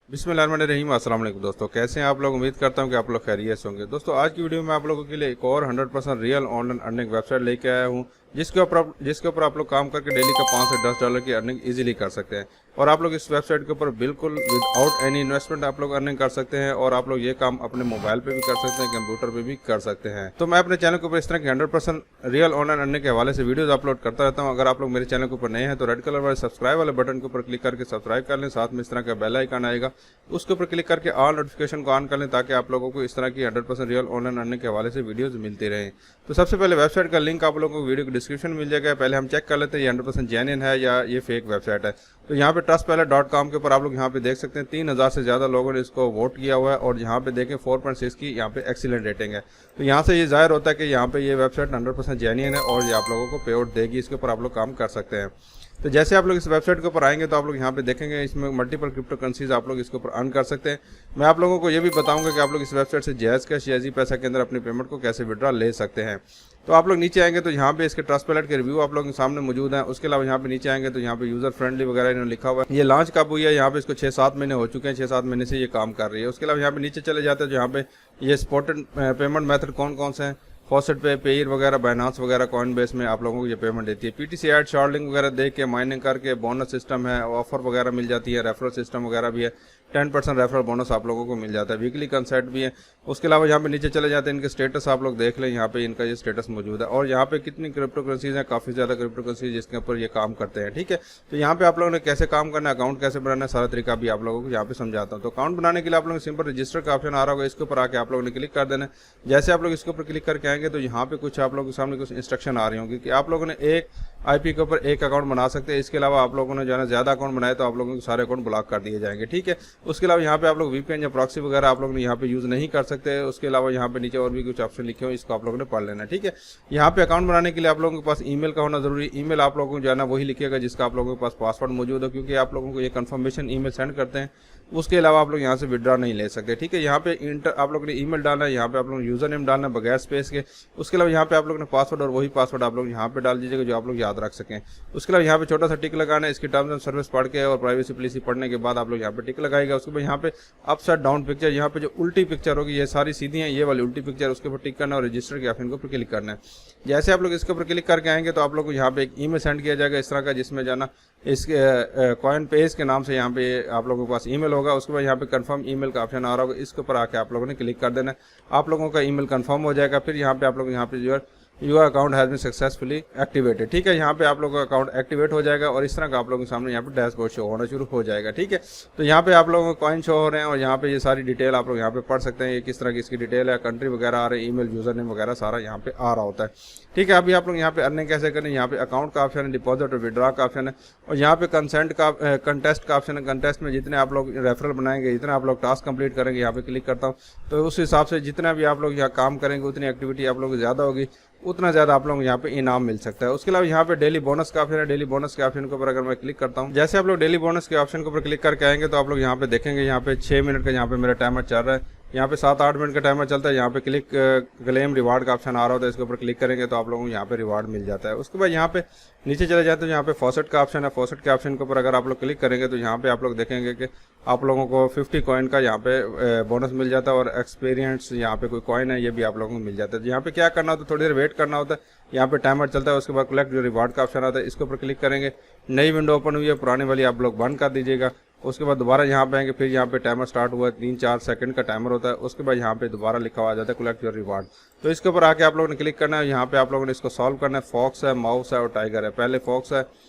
बिस्मिल्लाहिर्रहमानिर्रहीम। अस्सलाम वालेकुम दोस्तों, कैसे हैं आप लोग। उम्मीद करता हूं कि आप लोग खैरियत से होंगे। दोस्तों आज की वीडियो में आप लोगों के लिए एक और 100% रियल ऑनलाइन अर्निंग वेबसाइट लेके आया हूं, जिसके ऊपर आप लोग काम करके डेली का 5 से 10 डॉलर की अर्निंग इजीली कर सकते हैं। और आप लोग इस वेबसाइट के ऊपर बिल्कुल विदाउट एनी इन्वेस्टमेंट आप लोग अर्निंग कर सकते हैं। और आप लोग ये काम अपने मोबाइल पे भी कर सकते हैं, कंप्यूटर पे भी कर सकते हैं। तो मैं अपने चैनल के ऊपर इस तरह की 100% रियल ऑनलाइन अर्निंग के हवाले से वीडियोस अपलोड करता रहता हूँ। अगर आप लोग मेरे चैनल के ऊपर नए हैं तो रेड कलर वाले सब्सक्राइब वाले बटन के ऊपर क्लिक करके सब्सक्राइब कर लें। साथ में इस तरह का बेल आइकन आएगा, उसके ऊपर क्लिक करके ऑल नोटिफिकेशन को ऑन कर लें, ताकि आप लोगों को इस तरह की 100% रियल ऑनलाइन अर्निंग के हवाले से वीडियोस मिलती रहें। तो सबसे पहले वेबसाइट का लिंक आप लोगों को वीडियो के डिस्क्रिप्शन में मिल जाएगा। पहले हम चेक कर लेते हैं ये 100% जेन्युइन है या ये फेक वेबसाइट है। तो यहाँ पे trustpilot.com के ऊपर आप लोग यहाँ पे देख सकते हैं 3000 से ज़्यादा लोगों ने इसको वोट किया हुआ है। और यहाँ पे देखें 4.6 की यहाँ पे एक्सीलेंट रेटिंग है। तो यहाँ से ये जाहिर होता है कि यहाँ पे ये वेबसाइट 100% जेन्युइन है और ये आप लोगों को पे आउट देगी। इसके ऊपर आप लोग काम कर सकते हैं। तो जैसे आप लोग इस वेबसाइट के ऊपर आएंगे तो आप लोग यहाँ पे देखेंगे इसमें मल्टीपल क्रिप्टो करेंसीज आप लोग इसके ऊपर अर्न कर सकते हैं। मैं आप लोगों को ये भी बताऊंगा कि आप लोग इस वेबसाइट से जायज़ कैश या इजी पैसा के अंदर अपनी पेमेंट को कैसे विड्रॉ ले सकते हैं। तो आप लोग नीचे आएंगे तो यहाँ पे इसके ट्रस्टपैलेट के रिव्यू आप लोगों के सामने मौजूद हैं। उसके अलावा यहाँ पे नीचे आएंगे तो यहाँ पे यूजर फ्रेंडली वगैरह इन्होंने लिखा हुआ है। ये लॉन्च कब हुई है, यहाँ पे इसको 6-7 महीने हो चुके हैं, 6-7 महीने से ये काम कर रही है। उसके अलावा यहाँ पे नीचे चले जाते हैं, यहाँ पे ये सपोर्टेड पेमेंट मेथड कौन कौन से हैं। फॉसेट पे, पेयर वगैरह, बाइनांस वगैरह, कॉइन बेस में आप लोगों को ये पेमेंट देती है। पीटीसी ऐड, शॉर्टिंग वगैरह देख के माइनिंग करके बोनस सिस्टम है, ऑफर वगैरह मिल जाती है, रेफरल सिस्टम वगैरह भी है। 10% रेफरल बोनस आप लोगों को मिल जाता है। वीकली कंसेप्ट भी है। उसके अलावा यहाँ पे नीचे चले जाते हैं, इनके स्टेटस आप लोग देख लें, यहाँ पे इनका ये स्टेटस मौजूद है। और यहाँ पे कितनी क्रिप्टो करेंसीज हैं, काफ़ी ज़्यादा क्रिप्टो करेंसीज जिसके ऊपर ये काम करते हैं। ठीक है, तो यहाँ पे आप लोगों ने कैसे काम करना है, अकाउंट कैसे बनाना है, सारा तरीका भी आप लोगों को यहाँ पे समझाता हूँ। तो अकाउंट बनाने के लिए आप लोगों को सिंपल रजिस्टर का ऑप्शन आ रहा होगा, इसके ऊपर आके आप लोगों ने क्लिक कर देना है। जैसे आप लोग इसके ऊपर क्लिक करके आएंगे तो यहाँ पे कुछ आप लोगों के सामने कुछ इंस्ट्रक्शन आ रही होंगी कि आप लोगों ने एक आईपी के ऊपर एक अकाउंट बना सकते हैं। इसके अलावा आप लोगों ने जो है ना ज़्यादा अकाउंट बनाए तो आप लोगों के सारे अकाउंट ब्लॉक कर दिए जाएंगे। ठीक है, उसके अलावा यहाँ पे आप लोग वीपीएन या प्रॉक्सी वगैरह आप लोग ने यहाँ पे यूज़ नहीं कर सकते। उसके अलावा यहाँ पे नीचे और भी कुछ ऑप्शन लिखे हो, इसको आप लोगों ने पढ़ लेना। ठीक है, यहाँ पे अकाउंट बनाने के लिए आप लोगों के पास ईमेल का होना जरूरी। ईमेल आप लोगों को जो है ना वही लिखिएगा जिसका आप लोगों के पास पासवर्ड मौजूद हो, क्योंकि आप लोगों को ये कंफर्मेशन ईमेल सेंड करते हैं। उसके अलावा आप लोग यहाँ से विड्रॉ नहीं ले सकते। ठीक है, यहाँ पे आप लोगों ने ईमेल डालना है, यहाँ पे आप लोग यूजर नेम डालना है बगैर स्पेस के। उसके अलावा यहाँ पे आप लोगों ने पासवर्ड और वही पासवर्ड आप लोग यहाँ पे डाल दीजिएगा जो आप लोग याद रख सकें। उसके अलावा यहाँ पे छोटा सा टिक लगाना है। इसकी टर्म्स एंड सर्विस पढ़ के और प्राइवेसी पॉलिसी पढ़ने के बाद आप लोग यहाँ पे टिक लगाएगा। उसके बाद यहाँ पे अपसाइड डाउन पिक्चर, यहाँ पे जो उल्टी पिक्चर होगी, ये सारी सीधी है, ये वाली उल्टी पिक्चर, उसके ऊपर टिक करना और रजिस्टर के ऑप्शन के ऊपर क्लिक करना है। जैसे आप लोग इसके ऊपर क्लिक करके आएंगे तो आप लोग को यहाँ पे एक ईमेल सेंड किया जाएगा इस तरह का, जिसमें जाना इसके कॉइन पेज के नाम से यहाँ पे आप लोगों के पास ईमेल होगा। उसके बाद यहाँ पे कंफर्म ईमेल का ऑप्शन आ रहा होगा, इसके ऊपर आके आप लोगों ने क्लिक कर देना है। आप लोगों का ईमेल कंफर्म हो जाएगा। फिर यहाँ पे आप लोग यहाँ पे जो your account has been successfully activated. ठीक है, यहाँ पे आप लोगों का अकाउंट एक्टिवेट हो जाएगा और इस तरह का आप लोगों के सामने यहाँ पे डैशबोर्ड शो होना शुरू हो जाएगा। ठीक है, तो यहाँ पे आप लोगों को कॉइन शो हो रहे हैं और यहाँ पे ये सारी डिटेल आप लोग यहाँ पे पढ़ सकते हैं। ये किस तरह की इसकी डिटेल है, कंट्री वगैरह आ रही है, ईमेल यूजर नेम वगैरह सारा यहाँ पे आ रहा होता है। ठीक है, अभी आप लोग यहाँ पे अर्निंग कैसे करें, यहाँ पे अकाउंट का ऑप्शन है, डिपॉजिट और विड्रॉ का ऑप्शन है, और यहाँ पे कंसेंट का कंटेस्ट का ऑप्शन है। कंटेस्ट में जितने आप लोग रेफरल बनाएंगे, जितने आप लोग टास्क कंप्लीट करेंगे, यहाँ पे क्लिक करता हूँ तो उस हिसाब से जितना भी आप लोग यहाँ काम करेंगे, उतनी एक्टिविटी आप लोग ज़्यादा होगी, उतना ज़्यादा आप लोग यहाँ पे इनाम मिल सकता है। उसके अलावा यहाँ पे डेली बोनस का ऑप्शन है। डेली बोनस के ऑप्शन के ऊपर अगर मैं क्लिक करता हूँ, जैसे आप लोग डेली बोनस के ऑप्शन के ऊपर क्लिक करके आएंगे तो आप लोग यहाँ पे देखेंगे, यहाँ पे 6 मिनट का यहाँ पे मेरा टाइमर चल रहा है। यहाँ पे 7-8 मिनट का टाइमर चलता है। यहाँ पे क्लेम रिवार्ड का ऑप्शन आ रहा होता है, इसके ऊपर क्लिक करेंगे तो आप लोगों को यहाँ पे रिवार्ड मिल जाता है। उसके बाद यहाँ पे नीचे चले जाते हैं, यहाँ पे फॉसेट का ऑप्शन है। फॉसेट के ऑप्शन के ऊपर अगर आप लोग क्लिक करेंगे तो यहाँ पे आप लोग देखेंगे कि आप लोगों को 50 कॉइन का यहाँ पे बोनस मिल जाता है और एक्सपीरियंस यहाँ पे कोई कॉइन है ये भी आप लोगों को मिल जाता है। यहाँ पे क्या करना होता है, थोड़ी देर वेट करना होता है। यहाँ पे टाइमर चलता है, उसके बाद कलेक्ट जो रिवार्ड का ऑप्शन आता है, इसके ऊपर क्लिक करेंगे। नई विंडो ओपन हुई है, पुरानी वाली आप लोग बंद कर दीजिएगा। उसके बाद दोबारा यहाँ पे आएंगे, फिर यहाँ पे टाइमर स्टार्ट हुआ है, 3-4 सेकंड का टाइमर होता है। उसके बाद यहाँ पे दोबारा लिखा हुआ आ जाता है कलेक्ट योर रिवार्ड। तो इसके ऊपर आके आप लोगों ने क्लिक करना है। यहाँ पे आप लोगों ने इसको सॉल्व करना है। फॉक्स है, माउस है और टाइगर है। पहले फॉक्स है,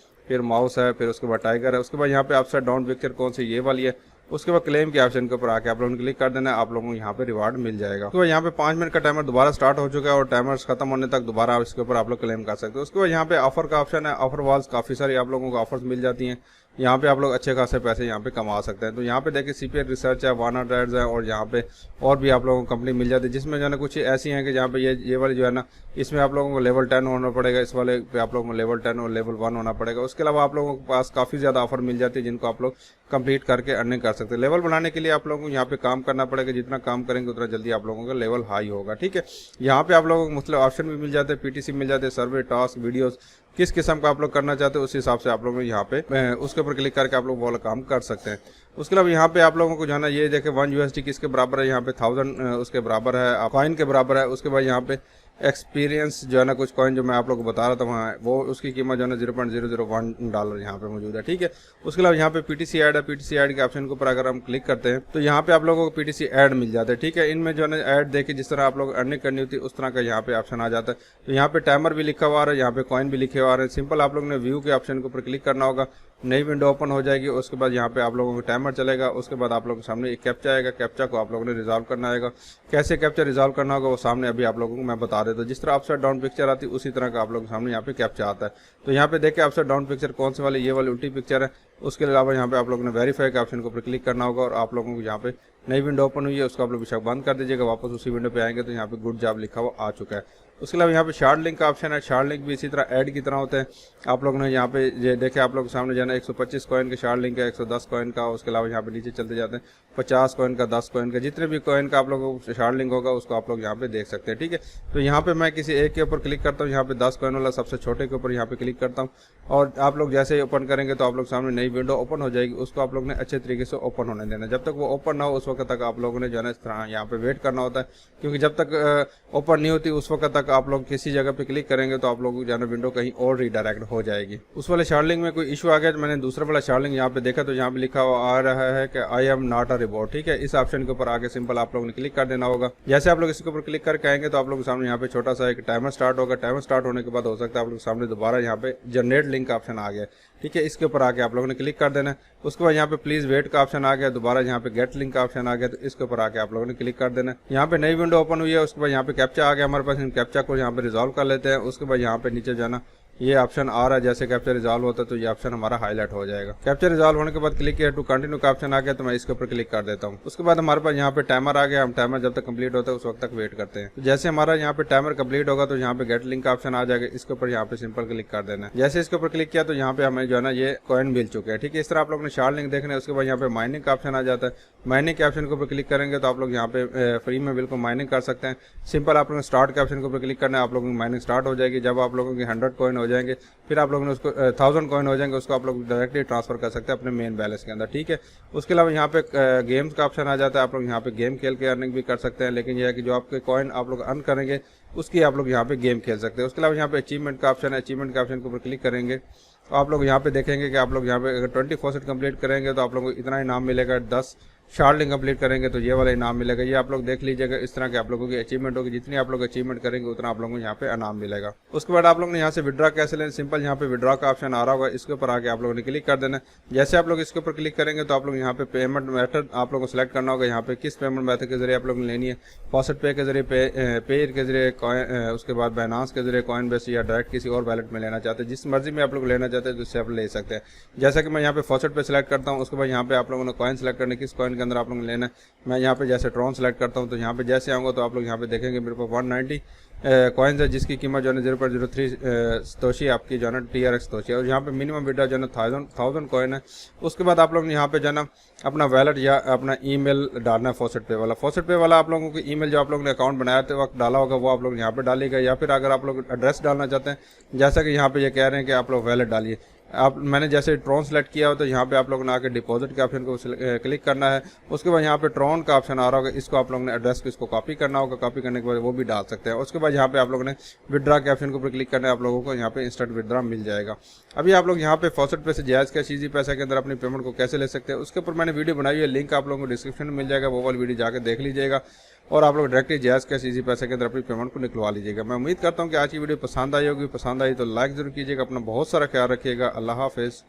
फिर माउस है, फिर उसके बाद टाइगर है। उसके बाद यहाँ पे अपसाइड डाउन पिक्चर कौन सी, ये वाली है। उसके बाद क्लेम के ऑप्शन के ऊपर आके आप लोगों ने क्लिक कर देना है, आप लोगों को यहाँ पे रिवार्ड मिल जाएगा। तो यहाँ पे 5 मिनट का टाइमर दोबारा स्टार्ट हो चुका है और टाइमर खत्म होने तक दोबारा आप इसके ऊपर आप लोग क्लेम कर सकते हो। उसके बाद यहाँ पे ऑफर का ऑप्शन है। ऑफर वॉल्स काफ़ी सारी आप लोगों को ऑफर्स मिल जाती हैं। यहाँ पे आप लोग अच्छे खासे पैसे यहाँ पे कमा सकते हैं। तो यहाँ पे देखिए सीपीआर रिसर्च है, वाना ट्रेड्स है और यहाँ पे और भी आप लोगों को कंपनी मिल जाती है, जिसमें जो है ना कुछ ऐसी हैं कि जहाँ पे ये वाली जो है ना, इसमें आप लोगों को लेवल 10 होना पड़ेगा, इस वाले पे आप लोगों को लेवल 10 और लेवल 1 होना पड़ेगा। उसके अलावा आप लोगों के पास काफ़ी ज़्यादा ऑफर मिल जाती है जिनको आप लोग कंप्लीट करके अर्निंग कर सकते हैं। लेवल बनाने के लिए आप लोगों को यहाँ पे काम करना पड़ेगा, जितना काम करेंगे उतना जल्दी आप लोगों का लेवल हाई होगा। ठीक है, यहाँ पे आप लोगों को मुख्तलिफ ऑप्शन भी मिल जाते हैं, पीटीसी मिल जाते हैं, सर्वे, टास्क, वीडियोस किस किस्म का आप लोग करना चाहते हो उस हिसाब से आप लोग यहाँ पे उसके ऊपर क्लिक करके आप लोग वो वाला काम कर सकते हैं। उसके अलावा यहाँ पे आप लोगों को जो है ना ये देखें 1 USD किसके बराबर है, यहाँ पे 1000 उसके बराबर है, कॉइन के बराबर है। उसके बाद यहाँ पे एक्सपीरियंस जो है ना कुछ कॉइन जो मैं आप लोगों को बता रहा था वहाँ वो उसकी कीमत जो है ना $0.001 यहाँ पे मौजूद है, ठीक है। उसके अलावा यहाँ पे PTC ऐड है, PTC ऐड के ऑप्शन के ऊपर अगर हम क्लिक करते हैं तो यहाँ पे आप लोगों को PTC ऐड मिल जाता है, ठीक है। इनमें जो है ना ऐड देखिए जिस तरह आप लोग अर्निंग करनी होती है उस तरह का यहाँ पे ऑप्शन आ जाता है। तो यहाँ पे टाइमर भी लिखा हुआ है, यहाँ पे कॉइन भी लिखे हुआ है। सिंपल आप लोग ने व्यू के ऑप्शन के ऊपर क्लिक करना होगा, नई विंडो ओपन हो जाएगी। उसके बाद यहाँ पे आप लोगों को टाइमर चलेगा। उसके बाद आप लोगों के सामने एक कैप्चा आएगा, कैप्चा को आप लोगों ने रिजॉल्व करना आएगा। कैसे कैप्चा रिजॉल्व करना होगा वो सामने अभी आप लोगों को मैं बता देता हूँ। जिस तरह अपसाइड डाउन पिक्चर आती है उसी तरह का आप लोगों के सामने यहाँ पे कैप्चा आता है। तो यहाँ पे देखिए अपसाइड डाउन पिक्चर कौन से वाले, ये वाली उल्टी पिक्चर है। उसके अलावा यहाँ पे आप लोगों ने वेरीफाई के ऑप्शन के ऊपर क्लिक करना होगा और आप लोगों को यहाँ पे नई विंडो ओपन हुई है उसको आप लोग बेशक बंद कर दीजिएगा। वापस उसी विंडो पे आएंगे तो यहाँ पे गुड जॉब लिखा हुआ आ चुका है। उसके अलावा यहाँ पे शार्ट लिंक का ऑप्शन है, शार्ट लिंक भी इसी तरह ऐड की तरह होते हैं। आप लोगों ने यहाँ पे ये देखे आप लोग के सामने जो है ना 125 कॉइन का शार्ट लिंक है, 110 कॉइन का। उसके अलावा यहाँ पे नीचे चलते जाते हैं 50 कॉइन का, 10 कॉइन का, जितने भी कॉइन का आप लोगों को शार्ट लिंक होगा उसको आप लोग यहाँ पे देख सकते हैं, ठीक है। तो यहाँ पे मैं किसी एक के ऊपर क्लिक करता हूँ, यहाँ पे 10 कॉइन वाला सबसे छोटे के ऊपर यहाँ पे क्लिक करता हूँ और आप लोग जैसे ही ओपन करेंगे तो आप लोग सामने नई विंडो ओपन हो जाएगी। उसको आप लोग ने अच्छे तरीके से ओपन होने देना। जब तक वो ओपन ना हो उस वक्त तक आप लोगों ने जो है ना इस तरह यहाँ पे वेट करना होता है, क्योंकि जब तक ओपन नहीं होती उस वक्त तक आप लोग किसी जगह पे क्लिक करेंगे तो आप लोग जो है विंडो कहीं और रीडायरेक्ट हो जाएगी। उस वाले शार्ट लिंक में कोई इशू आ गया, मैंने दूसरा वाला शार्ट लिंक यहाँ पे देखा तो यहाँ पे लिखा हुआ आ रहा है कि I am not a robot, ठीक है। इस ऑप्शन के ऊपर आगे सिंपल आप लोगों ने क्लिक कर देना होगा। जैसे आप लोग इसके ऊपर क्लिक करके आएंगे तो आप लोग के सामने यहाँ पे छोटा सा एक टाइमर स्टार्ट होगा। टाइमर स्टार्ट होने के बाद हो सकता है आप लोग के सामने दोबारा यहाँ पे जनरेट लिंक का ऑप्शन आ गया, ठीक है। इसके ऊपर आके आप लोगों ने क्लिक कर देना है। उसके बाद यहाँ पे प्लीज वेट का ऑप्शन आ गया, दोबारा यहाँ पे गेट लिंक का ऑप्शन आ गया, तो इसके ऊपर आके आप लोगों ने क्लिक कर देना है। यहाँ पे नई विंडो ओपन हुई है। उसके बाद यहाँ पे कैप्चा आ गया हमारे पास, इन कैप्चा को यहाँ पे रिजॉल्व कर लेते हैं। उसके बाद यहाँ पे नीचे जाना ये ऑप्शन आ रहा है, जैसे कैप्चर रिजॉल्व होता है तो ये ऑप्शन हमारा हाईलाइट हो जाएगा। कैप्चर रिजॉल्व होने के बाद क्लिक किया टू कंटिन्यू का ऑप्शन आ गया तो मैं इसके ऊपर क्लिक कर देता हूँ। उसके बाद हमारे पास यहाँ पे टाइमर आ गया। हम टाइमर जब तक कंप्लीट होता है उस वक्त तक वेट करते हैं। तो जैसे हमारा यहाँ पे टाइमर कंप्लीट होगा तो यहाँ पे गेट लिंक का ऑप्शन आ जाएगा। इसके ऊपर यहाँ पे सिंपल क्लिक कर देना है। जैसे इसके ऊपर क्लिक किया तो यहाँ पे हमें जो है ना ये कॉइन मिल चुके हैं, ठीक है। इस तरह आप लोग ने शार्ट लिंक देखना है। उसके बाद यहाँ पे माइनिंग का ऑप्शन आ जाता है। माइनिंग के ऑप्शन के ऊपर क्लिक करेंगे तो आप लोग यहाँ पे फ्री में बिल्कुल माइनिंग कर सकते हैं। सिंपल आप लोगों ने स्टार्ट के ऑप्शन के ऊपर क्लिक करना है, आप लोगों की माइनिंग स्टार्ट हो जाएगी। जब आप लोगों की 100 कॉइन हो जाएंगे फिर आप लोगों ने उसको 1000 कॉइन हो जाएंगे, उसको आप लोग डायरेक्टली ट्रांसफर कर सकते हैं अपने मेन बैलेंस के अंदर, ठीक है। उसके अलावा यहाँ पे गेम्स का ऑप्शन आ जाता है। आप लोग यहाँ पे गेम खेल के अर्निंग भी कर सकते हैं, लेकिन यह है कि जो आपके कॉइन आप लोग अर्न करेंगे उसकी आप लोग यहाँ पे गेम खेल सकते हैं। उसके अलावा यहाँ पे अचीवमेंट का ऑप्शन है। अचीवमेंट के ऑप्शन के ऊपर क्लिक करेंगे तो आप लोग यहाँ पे देखेंगे कि आप लोग यहाँ पे अगर 20% कंप्लीट करेंगे तो आप लोगों को इतना इनाम मिलेगा। 10 शार्ट लिंक कंप्लीट करेंगे तो ये वाला इनाम मिलेगा। ये आप लोग देख लीजिएगा, इस तरह के आप लोगों की अचीवमेंट होगी। जितनी आप लोग अचीवमेंट करेंगे उतना आप लोगों को यहाँ पे इनाम मिलेगा। उसके बाद आप लोग ने यहाँ से विड्रॉ कैसे लें, सिंपल यहाँ पे विड्रॉ का ऑप्शन आ रहा होगा, इसके ऊपर आके आप लोगों ने क्लिक कर देना। जैसे आप लोग इसके ऊपर क्लिक करेंगे तो आप लोग यहाँ पे पेमेंट मेथड आप लोगों को सिलेक्ट करना होगा। यहाँ पे किस पेमेंट मेथड के जरिए आप लोग ने लेनी है, फॉसेट पे के जरिए, पेयर के जरिए, उसके बाद बाइनांस के जरिए, कॉइन बेस या डायरेक्ट किसी और वैलेट में लेना चाहते हैं। जिस मर्जी में आप लोग लेना चाहते हैं तो उससे आप ले सकते हैं। जैसा कि मैं यहाँ पे फॉसेट पे सिलेक्ट करता हूँ। उसके बाद यहाँ पे आप लोगों ने कॉइन सिलेक्ट करना है, किस कॉइन के अंदर आप लोगों ने लेना है। मैं यहाँ पे जैसे ट्रॉन सेलेक्ट करता हूँ तो यहाँ पे जैसे आऊँगा तो आप लोग यहाँ पे देखेंगे मेरे पास 190 कॉइन्स है, जिसकी कीमत जो है 0.03 सतोशी आपकी जो है ना TRX सतोशी है। और यहाँ पे मिनिमम विड्रॉ जो है ना 1000 कॉइन है। उसके बाद आप लोग यहाँ पे जो है ना अपना वैलेट या अपना ईमेल डालना है। फॉसेट पे वाला आप लोगों को ईमेल जो आप लोगों ने अकाउंट बनाया थे वक्त डाला होगा वो आप लोग यहाँ पे डालिएगा, या फिर अगर आप लोग एड्रेस डालना चाहते हैं जैसा कि यहाँ पे ये कह रहे हैं कि आप लोग वैलेट डालिए। मैंने जैसे ट्रॉन सेलेक्ट किया हो तो यहाँ पे आप लोगों ने आके डिपॉजिट के ऑप्शन को क्लिक करना है। उसके बाद यहाँ पे ट्रॉन का ऑप्शन आ रहा होगा, इसको आप लोगों ने एड्रेस को इसको कॉपी करना होगा। कॉपी करने के बाद वो भी डाल सकते हैं। उसके बाद यहाँ पे आप लोगों ने विड्रा के ऑप्शन के ऊपर क्लिक करना है, आप लोगों को यहाँ पे इंस्टेंट विड्रा मिल जाएगा। अभी आप लोग यहाँ पे फॉसेट पे से जायज़ कैश इजी पैसा के अंदर अपनी पेमेंट को कैसे ले सकते हैं उसके ऊपर मैंने वीडियो बनाई है, लिंक आप लोगों को डिस्क्रिप्शन में मिल जाएगा, वो वाली वीडियो जाकर देख लीजिएगा और आप लोग डायरेक्टली जायज़ कैश इजी पैसे के अंदर अपनी पेमेंट को निकलवा लीजिएगा। मैं उम्मीद करता हूँ कि आज की वीडियो पसंद आई होगी। पसंद आई तो लाइक जरूर कीजिएगा। अपना बहुत सारा ख्याल रखिएगा। अल्लाह हाफिज़।